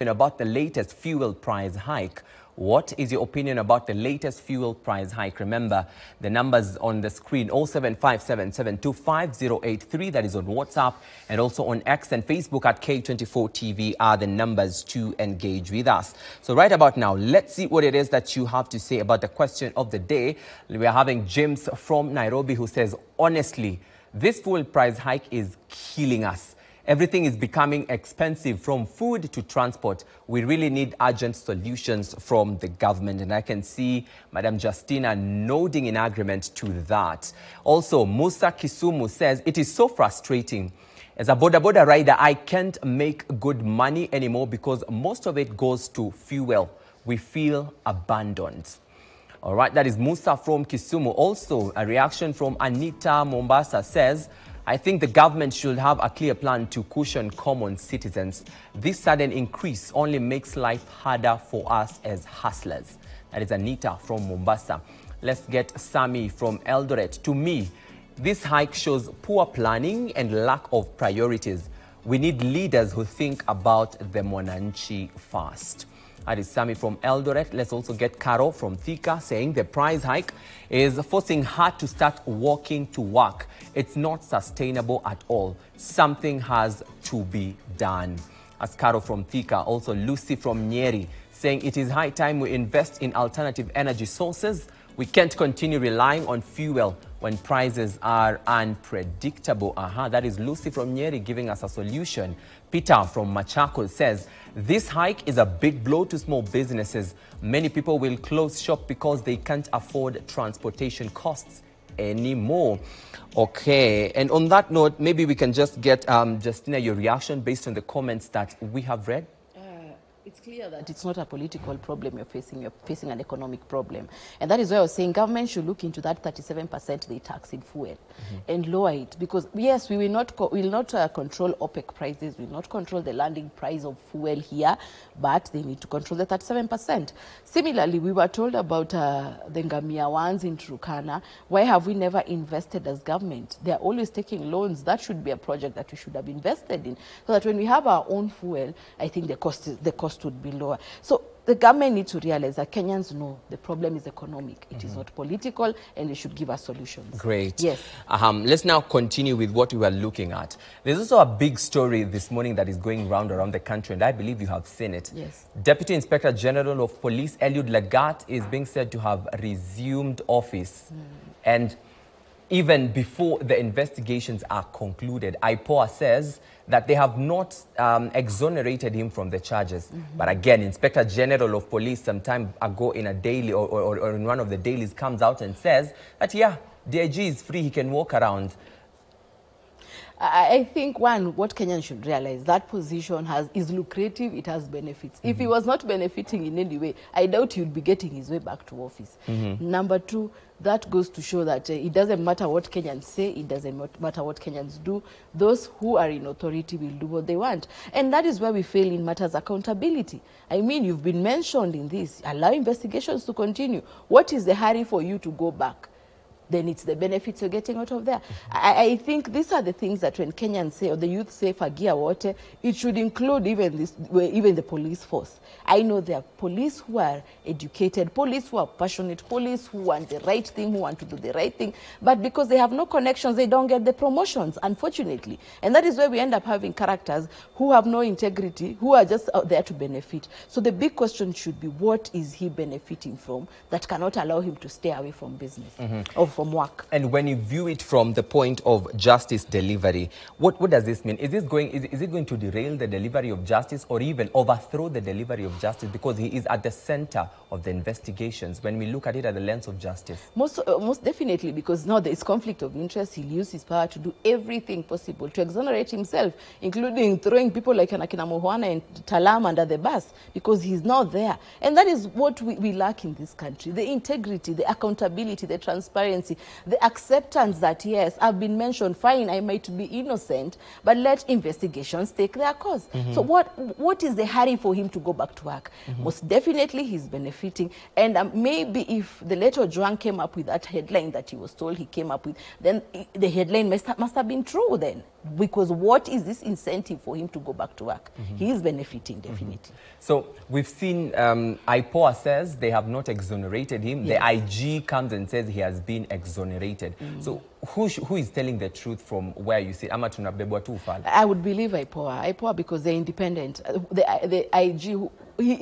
About the latest fuel price hike. What is your opinion about the latest fuel price hike? Remember, the numbers on the screen, 0757725083, that is on WhatsApp, and also on X and Facebook at K24TV are the numbers to engage with us. So right about now, let's see what it is that you have to say about the question of the day. We are having James from Nairobi who says, honestly, this fuel price hike is killing us. Everything is becoming expensive, from food to transport. We really need urgent solutions from the government. And I can see Madam Justina nodding in agreement to that. Also, Musa Kisumu says, it is so frustrating. As a boda rider, I can't make good money anymore because most of it goes to fuel. We feel abandoned. All right, that is Musa from Kisumu. Also, a reaction from Anita Mombasa says, I think the government should have a clear plan to cushion common citizens. This sudden increase only makes life harder for us as hustlers. That is Anita from Mombasa. Let's get Sami from Eldoret. To me, this hike shows poor planning and lack of priorities. We need leaders who think about the Mwananchi first. That is Sami from Eldoret. Let's also get Caro from Thika saying the price hike is forcing her to start walking to work. It's not sustainable at all. Something has to be done. As Caro from Thika, also Lucy from Nyeri saying it is high time we invest in alternative energy sources. We can't continue relying on fuel when prices are unpredictable. That is Lucy from Nyeri giving us a solution. Peter from Machakos says, this hike is a big blow to small businesses. Many people will close shop because they can't afford transportation costs anymore. Okay, and on that note, maybe we can just get Justina, your reaction based on the comments that we have read. It's clear that it's not a political problem you're facing an economic problem. And that is why I was saying government should look into that 37% they tax in fuel and lower it. Because yes, we will not control OPEC prices, we will not control the landing price of fuel here, but they need to control the 37%. Similarly, we were told about the Ngamia ones in Turkana. Why have we never invested as government? They are always taking loans. That should be a project that we should have invested in, so that when we have our own fuel, I think the cost would be lower. So the government needs to realize that Kenyans know the problem is economic. It is not political, and they should give us solutions. Great. Yes. Let's now continue with what we were looking at. There's also a big story this morning that is going around the country, and I believe you have seen it. Yes. Deputy Inspector General of Police Eliud Lagat is being said to have resumed office. And even before the investigations are concluded, IPOA says that they have not exonerated him from the charges. But again, Inspector General of Police some time ago in a daily or in one of the dailies comes out and says that, yeah, DIG is free, he can walk around. I think, one, what Kenyans should realize, that position is lucrative, it has benefits. If he was not benefiting in any way, I doubt he would be getting his way back to office. Number two, that goes to show that it doesn't matter what Kenyans say, it doesn't matter what Kenyans do. Those who are in authority will do what they want. And that is where we fail in matters accountability. I mean, you've been mentioned in this. Allow investigations to continue. What is the hurry for you to go back? Then it's the benefits you're getting out of there. I think these are the things that when Kenyans say, or the youth say, fagia water, it should include even the police force. I know there are police who are educated, police who are passionate, police who want the right thing, who want to do the right thing, but because they have no connections, they don't get the promotions, unfortunately. And that is where we end up having characters who have no integrity, who are just out there to benefit. So the big question should be, what is he benefiting from that cannot allow him to stay away from business? Or from work. And when you view it from the point of justice delivery, what does this mean? Is it going to derail the delivery of justice or even overthrow the delivery of justice, because he is at the center of the investigations when we look at it at the lens of justice? Most definitely, because now there is conflict of interest. He'll use his power to do everything possible to exonerate himself, including throwing people like Akina Mohuana and Talam under the bus, because he's not there. And that is what we lack in this country: the integrity, the accountability, the transparency, the acceptance that, yes, I've been mentioned, fine, I might be innocent, but let investigations take their course. So what is the hurry for him to go back to work? Most definitely he's benefiting. And maybe if the late Ojwang came up with that headline that he was told he came up with, then the headline must have been true then. Because what is this incentive for him to go back to work? He is benefiting, definitely. So we've seen IPOA says they have not exonerated him. Yes. The IG comes and says he has been exonerated. So who is telling the truth from where you sit? Ama tunabebwa tu ufala. I would believe IPOA because they're independent. The IG,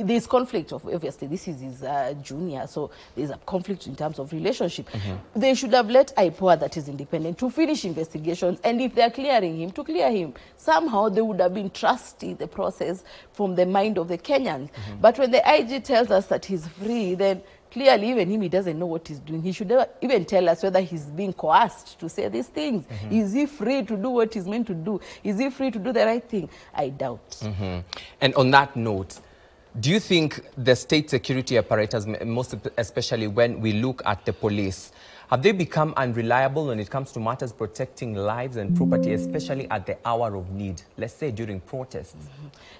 there's conflict, obviously. This is his junior, so there's a conflict in terms of relationship. They should have let IPOA, that is independent, to finish investigations, and if they're clearing him, to clear him. Somehow they would have been trusting the process from the mind of the Kenyans. But when the IG tells us that he's free, then clearly, even him, he doesn't know what he's doing. He should even tell us whether he's being coerced to say these things. Is he free to do what he's meant to do? Is he free to do the right thing? I doubt. And on that note, do you think the state security apparatus, most especially when we look at the police, have they become unreliable when it comes to matters protecting lives and property, especially at the hour of need, let's say during protests?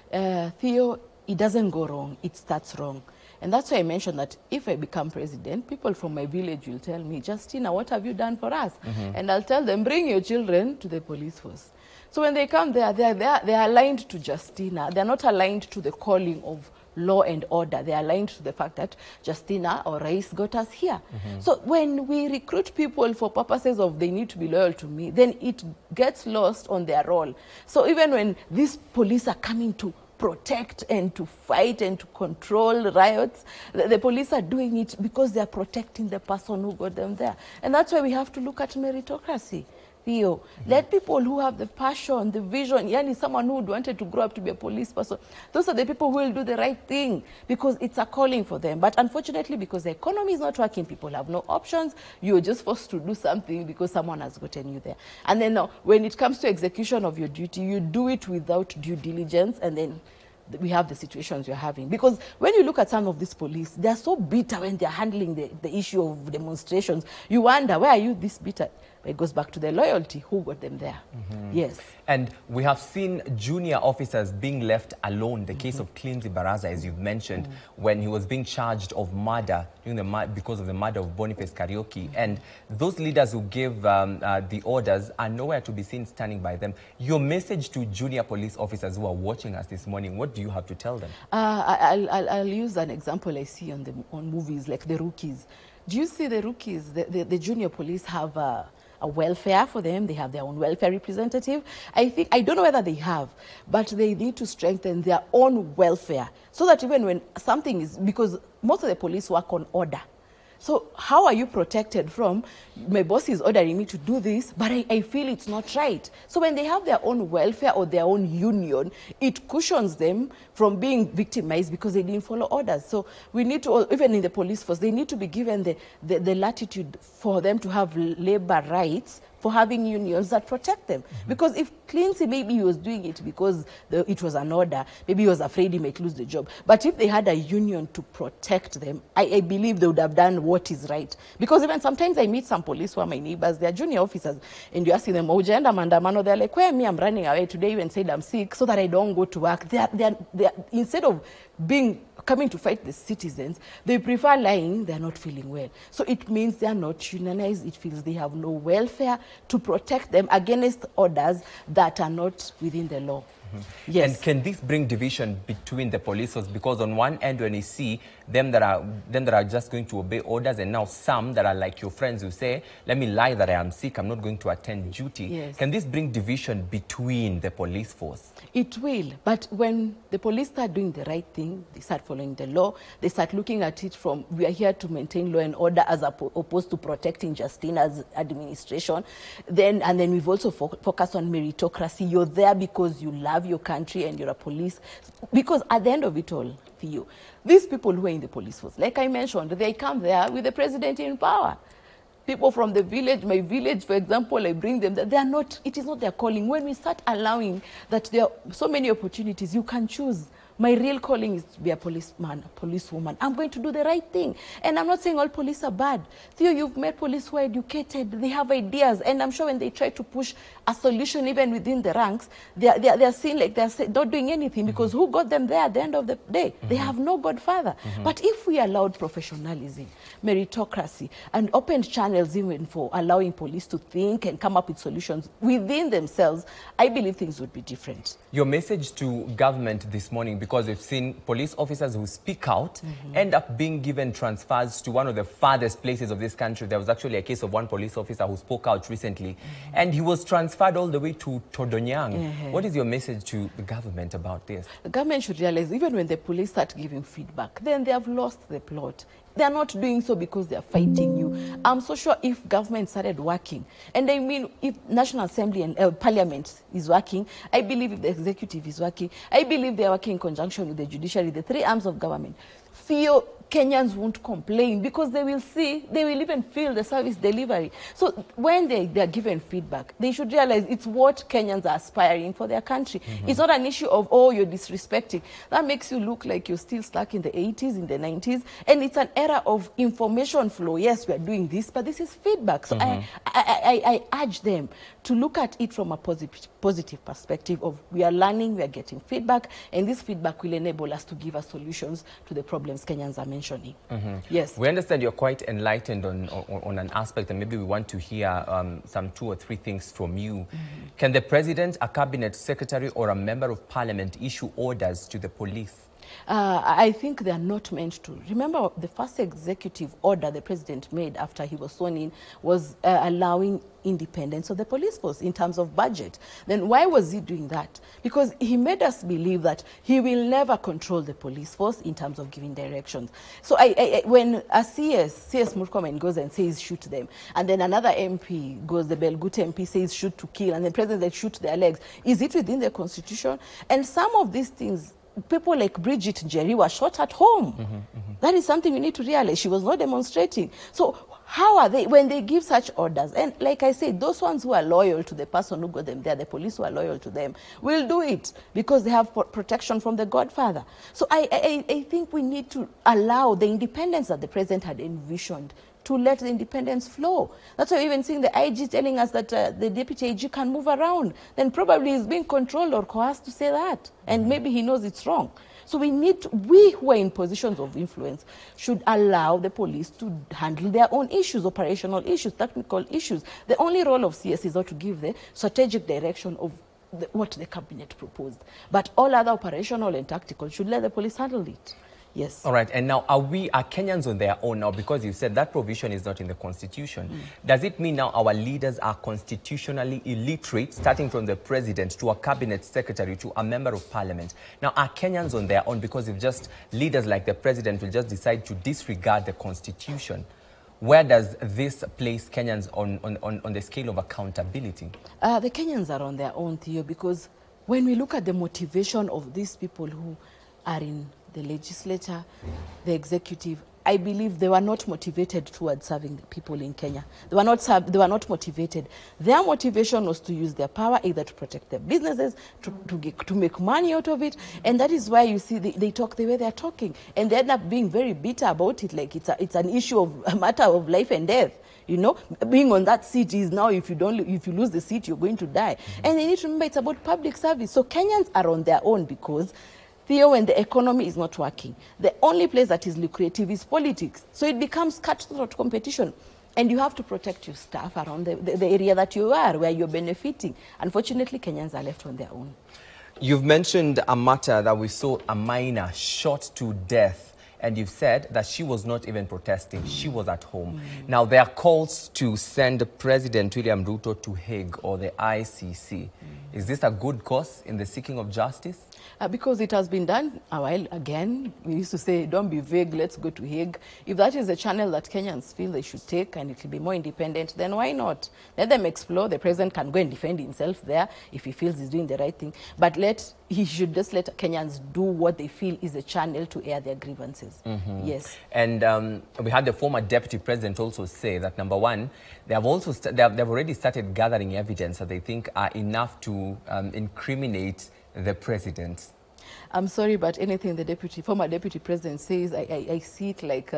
Theo, it doesn't go wrong. It starts wrong. And that's why I mentioned that if I become president, people from my village will tell me, Justina, what have you done for us? And I'll tell them, bring your children to the police force. So when they come there, they're aligned to Justina. They're not aligned to the calling of law and order. They're aligned to the fact that Justina or Rais got us here. So when we recruit people for purposes of they need to be loyal to me, then it gets lost on their role. So even when these police are coming to protect and to fight and to control riots, the police are doing it because they are protecting the person who got them there. And that's why we have to look at meritocracy. Theo, let people who have the passion, the vision, yani someone who wanted to grow up to be a police person, those are the people who will do the right thing because it's a calling for them. But unfortunately, because the economy is not working, people have no options. You're just forced to do something because someone has gotten you there. And then when it comes to execution of your duty, you do it without due diligence, and then we have the situations you're having. Because when you look at some of these police, they're so bitter when they're handling the issue of demonstrations. You wonder, why are you this bitter? It goes back to the loyalty. Who got them there? Yes. And we have seen junior officers being left alone. The case of Clinzy Baraza, as you've mentioned, when he was being charged of murder because of the murder of Boniface Karaoke. And those leaders who gave the orders are nowhere to be seen standing by them. Your message to junior police officers who are watching us this morning, what do you have to tell them? I'll use an example I see on movies like The Rookies. Do you see The Rookies? The junior police have a welfare for them. They have their own welfare representative. I don't know whether they have, but they need to strengthen their own welfare so that even when something is, because most of the police work on order. So how are you protected from, my boss is ordering me to do this, but I feel it's not right. So when they have their own welfare or their own union, it cushions them from being victimized because they didn't follow orders. So we need to, even in the police force, they need to be given the latitude for them to have labor rights for having unions that protect them. Because if Clincy, maybe he was doing it because it was an order, maybe he was afraid he might lose the job. But if they had a union to protect them, I believe they would have done what is right. Because even sometimes I meet some police who are my neighbors, they're junior officers, and you ask them, oh, Jenda Mandamano, they're like, where me, I'm running away today, even said I'm sick so that I don't go to work. They're instead of coming to fight the citizens, they prefer lying. They're not feeling well. So it means they're not unionized. It feels they have no welfare to protect them against orders that are not within the law. Yes. And can this bring division between the police force? Because on one end, when you see them that are just going to obey orders, and now some that are like your friends who say, let me lie that I am sick, I'm not going to attend duty. Yes. Can this bring division between the police force? It will, but when the police start doing the right thing, they start following the law, they start looking at it from, we are here to maintain law and order as opposed to protecting Justina's administration, and then we've also focused on meritocracy. You're there because you love your country and you're a police. Because at the end of it all, for you, these people who are in the police force, like I mentioned, they come there with the president in power. People from the village, my village, for example, I bring them there. They are not, it is not their calling. When we start allowing that there are so many opportunities, you can choose My real calling is to be a policeman, a policewoman. I'm going to do the right thing. And I'm not saying all police are bad. Theo, you've met police who are educated, they have ideas, and I'm sure when they try to push a solution even within the ranks, they're seen like they're not doing anything, because who got them there at the end of the day? They have no godfather. But if we allowed professionalism, meritocracy, and opened channels even for allowing police to think and come up with solutions within themselves, I believe things would be different. Your message to government this morning, because we've seen police officers who speak out end up being given transfers to one of the farthest places of this country. There was actually a case of one police officer who spoke out recently, and he was transferred all the way to Todonyang. What is your message to the government about this? The government should realize, even when the police start giving feedback, then they have lost the plot. They're not doing so because they're fighting you. I'm so sure if government started working, and I mean if National Assembly and Parliament is working, I believe if the executive is working, I believe they're working in conjunction with the judiciary, the three arms of government, feel Kenyans won't complain, because they will see, they will even feel the service delivery. So when they're given feedback, they should realize it's what Kenyans are aspiring for their country. It's not an issue of, oh, you're disrespecting. That makes you look like you're still stuck in the 80s, in the 90s. And it's an era of information flow. Yes, we are doing this, but this is feedback. So I urge them to look at it from a positive perspective of, we are learning, we are getting feedback, and this feedback will enable us to give us solutions to the problems Kenyans are mentioning. Yes. We understand you're quite enlightened on an aspect, and maybe we want to hear some 2 or 3 things from you. Can the president, a cabinet secretary, or a member of parliament issue orders to the police? I think they are not meant to. Remember, the first executive order the president made after he was sworn in was allowing independence of the police force in terms of budget. Then why was he doing that? Because he made us believe that he will never control the police force in terms of giving directions. So when a CS Murkomen goes and says shoot them, and then another MP goes, the Belgut MP says shoot to kill, and the president says shoot their legs, is it within the constitution? And some of these things, people like Bridget Njeri were shot at home. That is something we need to realize. She was not demonstrating. So how are they, when they give such orders? And like I said, those ones who are loyal to the person who got them there, the police who are loyal to them, will do it because they have protection from the Godfather. So I think we need to allow the independence that the president had envisioned, to let the independence flow. That's why we're even seeing the IG telling us that the deputy IG can move around. Then probably he's being controlled or coerced to say that. And maybe he knows it's wrong. So we need to, we who are in positions of influence should allow the police to handle their own issues, operational issues, technical issues. The only role of CS is not to give the strategic direction of what the cabinet proposed. But all other operational and tactical should let the police handle it. Yes. All right. And now, are Kenyans on their own now? Because you said that provision is not in the constitution. Does it mean now our leaders are constitutionally illiterate, starting from the president to a cabinet secretary to a member of parliament? Now, are Kenyans on their own? Because if just leaders like the president will just decide to disregard the constitution, where does this place Kenyans on the scale of accountability? The Kenyans are on their own, Theo, because when we look at the motivation of these people who are in the legislature, the executive, I believe they were not motivated towards serving the people in Kenya. They were not motivated. Their motivation was to use their power either to protect their businesses, to make money out of it, and that is why you see they talk the way they are talking, and they end up being very bitter about it, like it's an issue of a matter of life and death. You know, being on that seat is now, if you lose the seat, you're going to die. And they need to remember it's about public service. So Kenyans are on their own because, Theo, when the economy is not working, the only place that is lucrative is politics. So it becomes cutthroat competition. And you have to protect your staff around the area that you are, where you're benefiting. Unfortunately, Kenyans are left on their own. You've mentioned a matter that we saw a minor shot to death. And you've said that she was not even protesting. She was at home. Now, there are calls to send President William Ruto to Hague or the ICC. Is this a good cause in the seeking of justice? Because it has been done a while again. We used to say, don't be vague, let's go to Hague. If that is the channel that Kenyans feel they should take and it will be more independent, then why not? Let them explore. The president can go and defend himself there if he feels he's doing the right thing. But he should just let Kenyans do what they feel is a channel to air their grievances. Yes. And we had the former deputy president also say that, number one, they've already started gathering evidence that they think are enough to incriminate the president. I'm sorry, but anything the former deputy president says, I see it like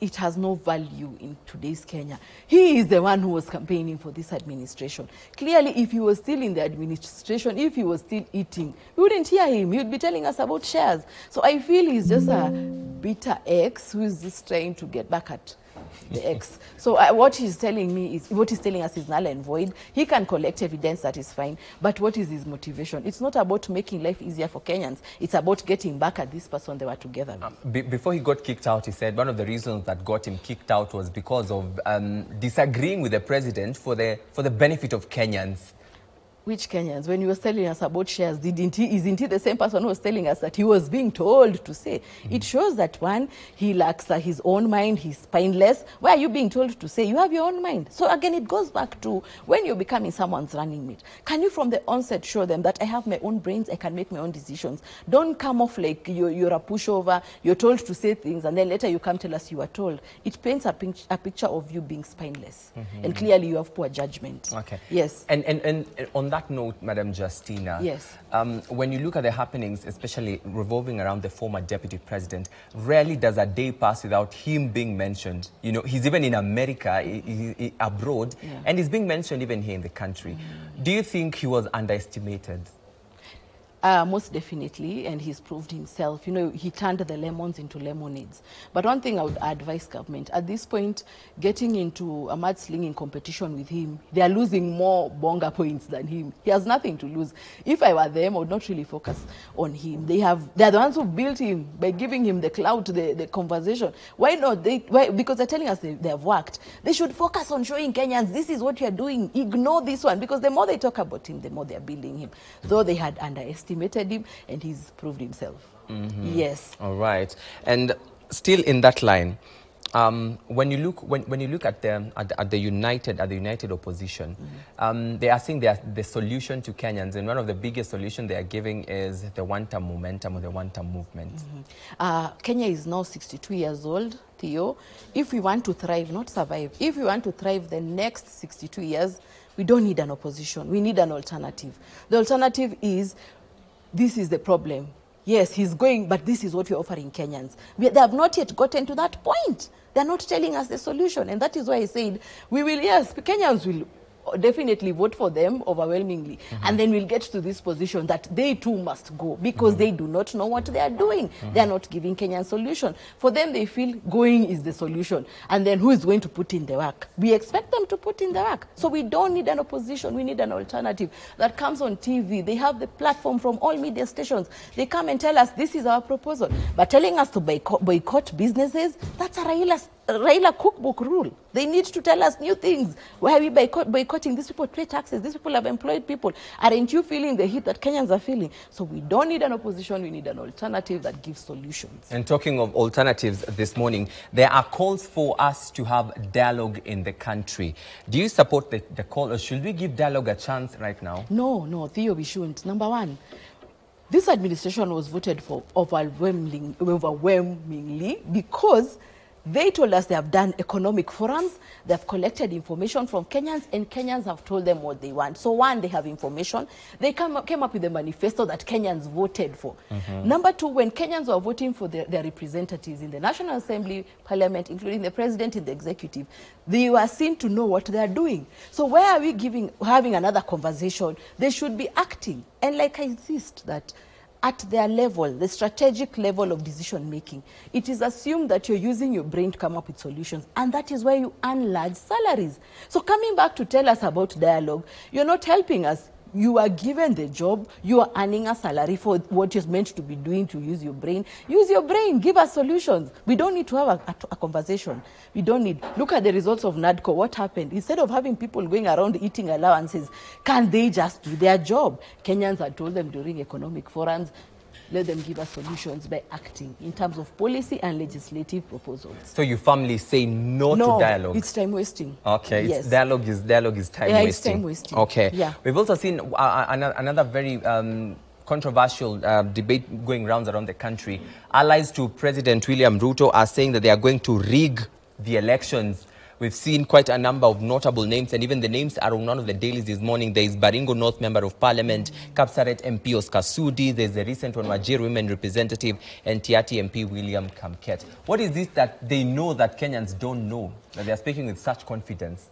it has no value in today's Kenya. He is the one who was campaigning for this administration. Clearly, if he was still in the administration, if he was still eating, we wouldn't hear him. He would be telling us about shares. So I feel he's just a bitter ex who is just trying to get back at the ex. So what he's telling us is null and void. He can collect evidence, that is fine. But what is his motivation? It's not about making life easier for Kenyans. It's about getting back at this person they were together with. Before he got kicked out, he said one of the reasons that got him kicked out was because of disagreeing with the president for the benefit of Kenyans. Which Kenyans? When he was telling us about shares, isn't he the same person who was telling us that he was being told to say? It shows that, one, he lacks his own mind, he's spineless. Why are you being told to say? You have your own mind. So again, it goes back to when you're becoming someone's running mate. Can you from the onset show them that I have my own brains, I can make my own decisions? Don't come off like you're a pushover, you're told to say things, and then later you come tell us you were told. It paints a picture of you being spineless. And clearly you have poor judgment. Okay. Yes. And on that note, Madam Justina, yes. When you look at the happenings, especially revolving around the former deputy president, rarely does a day pass without him being mentioned. You know, he's even in America, abroad, and he's being mentioned even here in the country. Do you think he was underestimated? Most definitely, and he's proved himself. You know, he turned the lemons into lemonades. But one thing I would advise government, at this point, getting into a mudslinging competition with him, they are losing more bonga points than him. He has nothing to lose. If I were them, I would not really focus on him. They're the ones who built him by giving him the clout, the conversation. Why not? Because they're telling us they have worked. They should focus on showing Kenyans, this is what you're doing. Ignore this one, because the more they talk about him, the more they're building him. Though they had underestimated him, and he's proved himself. Yes. All right. And still in that line, when you look at the united opposition, they are saying they are the solution to Kenyans, and one of the biggest solutions they are giving is the one-term momentum or the one-term movement. Kenya is now 62 years old, Theo. If we want to thrive, not survive, if we want to thrive the next 62 years, we don't need an opposition. We need an alternative. The alternative is, this is the problem. Yes, he's going, but this is what we're offering Kenyans. They have not yet gotten to that point. They're not telling us the solution. And that is why I said, Kenyans will definitely vote for them overwhelmingly. And then we'll get to this position that they too must go, because they do not know what they are doing. They are not giving Kenyan solution. For them, they feel going is the solution. And then who is going to put in the work? We expect them to put in the work. So we don't need an opposition. We need an alternative that comes on TV. They have the platform from all media stations. They come and tell us, this is our proposal. But telling us to boycott businesses, that's a Raila cookbook rule. They need to tell us new things. Why are we boycotting? These people pay taxes. These people have employed people. Aren't you feeling the heat that Kenyans are feeling? So we don't need an opposition. We need an alternative that gives solutions. And talking of alternatives this morning, there are calls for us to have dialogue in the country. Do you support the call, or should we give dialogue a chance right now? No, Theo, we shouldn't. Number one, this administration was voted for overwhelmingly because they told us they have done economic forums, they've collected information from Kenyans, and Kenyans have told them what they want. So one, they have information. They came up with a manifesto that Kenyans voted for. Number two, when Kenyans were voting for their representatives in the National Assembly, Parliament, including the President and the Executive, they were seen to know what they are doing. So why are we having another conversation? They should be acting. And like I insist that at their level, the strategic level of decision making, it is assumed that you're using your brain to come up with solutions, and that is why you earn large salaries. So coming back to tell us about dialogue, you're not helping us. You are given the job, you are earning a salary for what you're meant to be doing, to use your brain. Use your brain, give us solutions. We don't need to have a conversation. We don't need. Look at the results of NADCO. What happened? Instead of having people going around eating allowances, can they just do their job? Kenyans had told them during economic forums, let them give us solutions by acting in terms of policy and legislative proposals. So you firmly say no to dialogue? It's time wasting. Okay, yes. Dialogue is time wasting. Yeah, it's time wasting. Okay. Yeah. We've also seen another very controversial debate going rounds around the country. Allies to President William Ruto are saying that they are going to rig the elections. we've seen quite a number of notable names, and even the names are on one of the dailies this morning. There is Baringo North Member of Parliament, Kapsaret MP Oscar Sudi, there's the recent one, Wajir Women Representative, and Tiati MP William Kamket. What is it that they know that Kenyans don't know, that they're speaking with such confidence?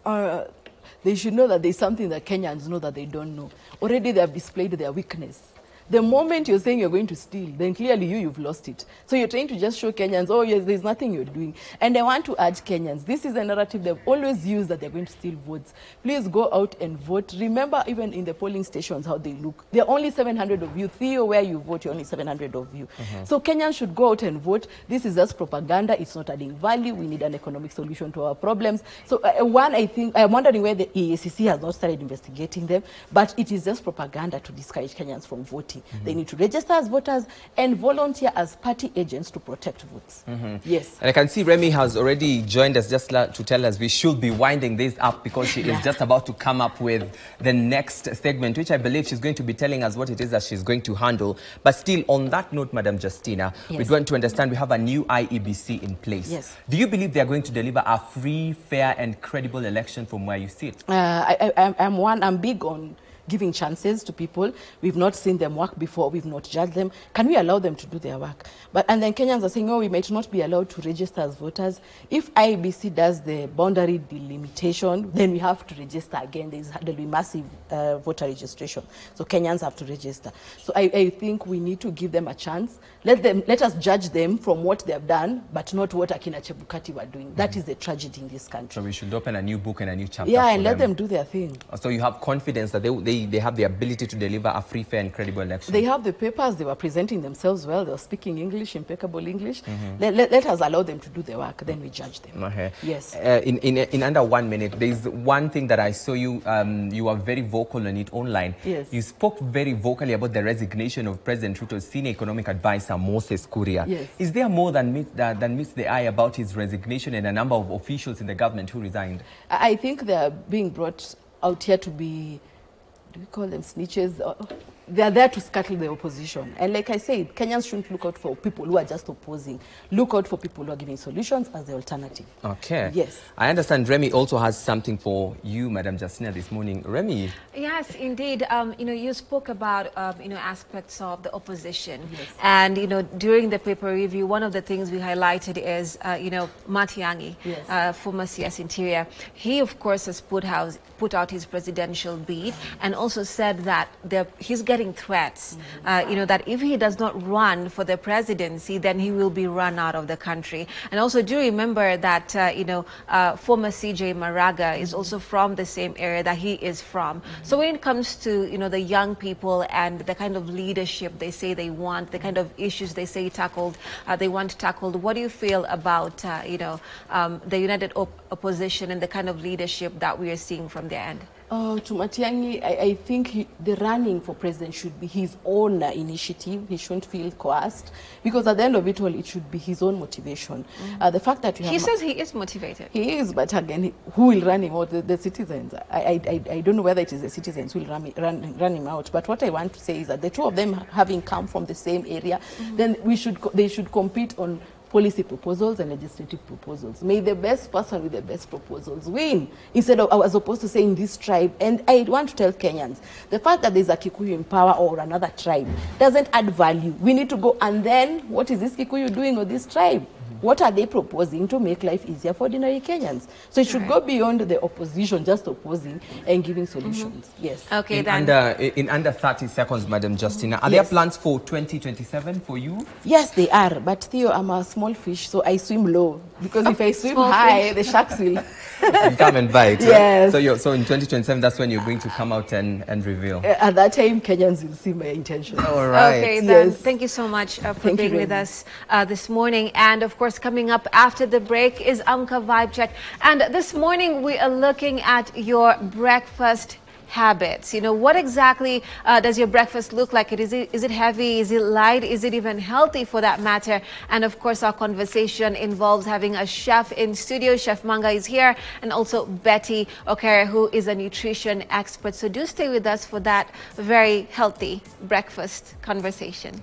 They should know that there's something that Kenyans know that they don't know. Already they have displayed their weakness. The moment you're saying you're going to steal, then clearly you've lost it. So you're trying to just show Kenyans, oh yes, there's nothing you're doing. And I want to urge Kenyans, this is a narrative they've always used, that they're going to steal votes. Please go out and vote. Remember, even in the polling stations, how they look. There are only 700 of you. Theo, where you vote, you're only 700 of you. So Kenyans should go out and vote. This is just propaganda. It's not adding value. We need an economic solution to our problems. So one, I think, I'm wondering where the EACC has not started investigating them, but it is just propaganda to discourage Kenyans from voting. They need to register as voters and volunteer as party agents to protect votes. Yes. And I can see Remy has already joined us just to tell us we should be winding this up, because she is just about to come up with the next segment, which I believe she's going to be telling us what it is that she's going to handle. But still, on that note, Madam Justina, we want to understand we have a new IEBC in place. Yes. Do you believe they are going to deliver a free, fair and credible election from where you sit? I'm big on giving chances to people. We've not seen them work before. We've not judged them. Can we allow them to do their work? And then Kenyans are saying, oh, we might not be allowed to register as voters. If IEBC does the boundary delimitation, then we have to register again. There'll be massive voter registration. So Kenyans have to register. So I think we need to give them a chance. Let us judge them from what they have done, but not what Akina Chebukati were doing. That is the tragedy in this country. So we should open a new book and a new chapter. Yeah, and let them do their thing. So you have confidence that they have the ability to deliver a free, fair and credible election? They have the papers. They were presenting themselves well. They were speaking English, impeccable English. Let us allow them to do their work. Then we judge them. Yes. In under 1 minute, there is one thing that I saw you, you are very vocal on it online. Yes. You spoke very vocally about the resignation of President Ruto's senior economic advisor, Moses Kuria. Yes. Is there more than meets the eye about his resignation and a number of officials in the government who resigned? I think they are being brought out here to be, do we call them snitches? They are there to scuttle the opposition. And like I said, Kenyans shouldn't look out for people who are just opposing. Look out for people who are giving solutions as the alternative. Okay. Yes. I understand Remy also has something for you, Madam Justina, this morning. Remy. Yes, indeed. You spoke about, aspects of the opposition. Yes. And, during the paper review, one of the things we highlighted is, Matiang'i, yes, former CS Interior. He, of course, has put out his presidential bid and also said that he's getting threats, that if he does not run for the presidency, then he will be run out of the country. And also do remember that, former CJ Maraga is also from the same area that he is from. So when it comes to, the young people and the kind of leadership they say they want, the kind of issues they say they want tackled, what do you feel about, the united opposition and the kind of leadership that we are seeing from their end? To Matiang'i, I think the running for president should be his own initiative. He shouldn't feel coerced, because at the end of it all, it should be his own motivation. The fact that he says he is motivated. He is, but again, who will run him out? The citizens. I don't know whether it is the citizens who will run him out. But what I want to say is that the two of them, having come from the same area, then they should compete on policy proposals and legislative proposals. May the best person with the best proposals win, instead of, as opposed to saying this tribe. And I want to tell Kenyans, the fact that there's a Kikuyu in power or another tribe doesn't add value. We need to go and then, what is this Kikuyu doing with this tribe? What are they proposing to make life easier for ordinary Kenyans? So it should go beyond the opposition just opposing and giving solutions. Yes. Okay, in under 30 seconds, Madam Justina, are there plans for 2027 for you? Yes, they are. But Theo, I'm a small fish, so I swim low. Because if I swim high, the sharks will come and bite. Yes. So in 2027, that's when you're going to come out and reveal. At that time, Kenyans will see my intentions. All right. Okay, then thank you so much for being with us this morning. And of course, coming up after the break is Amka Vibe Check. And this morning, we are looking at your breakfast habits. What exactly does your breakfast look like? Is it heavy? Is it light? Is it even healthy for that matter? And of course, our conversation involves having a chef in studio. Chef Manga is here, and also Betty Okere, who is a nutrition expert. So do stay with us for that very healthy breakfast conversation.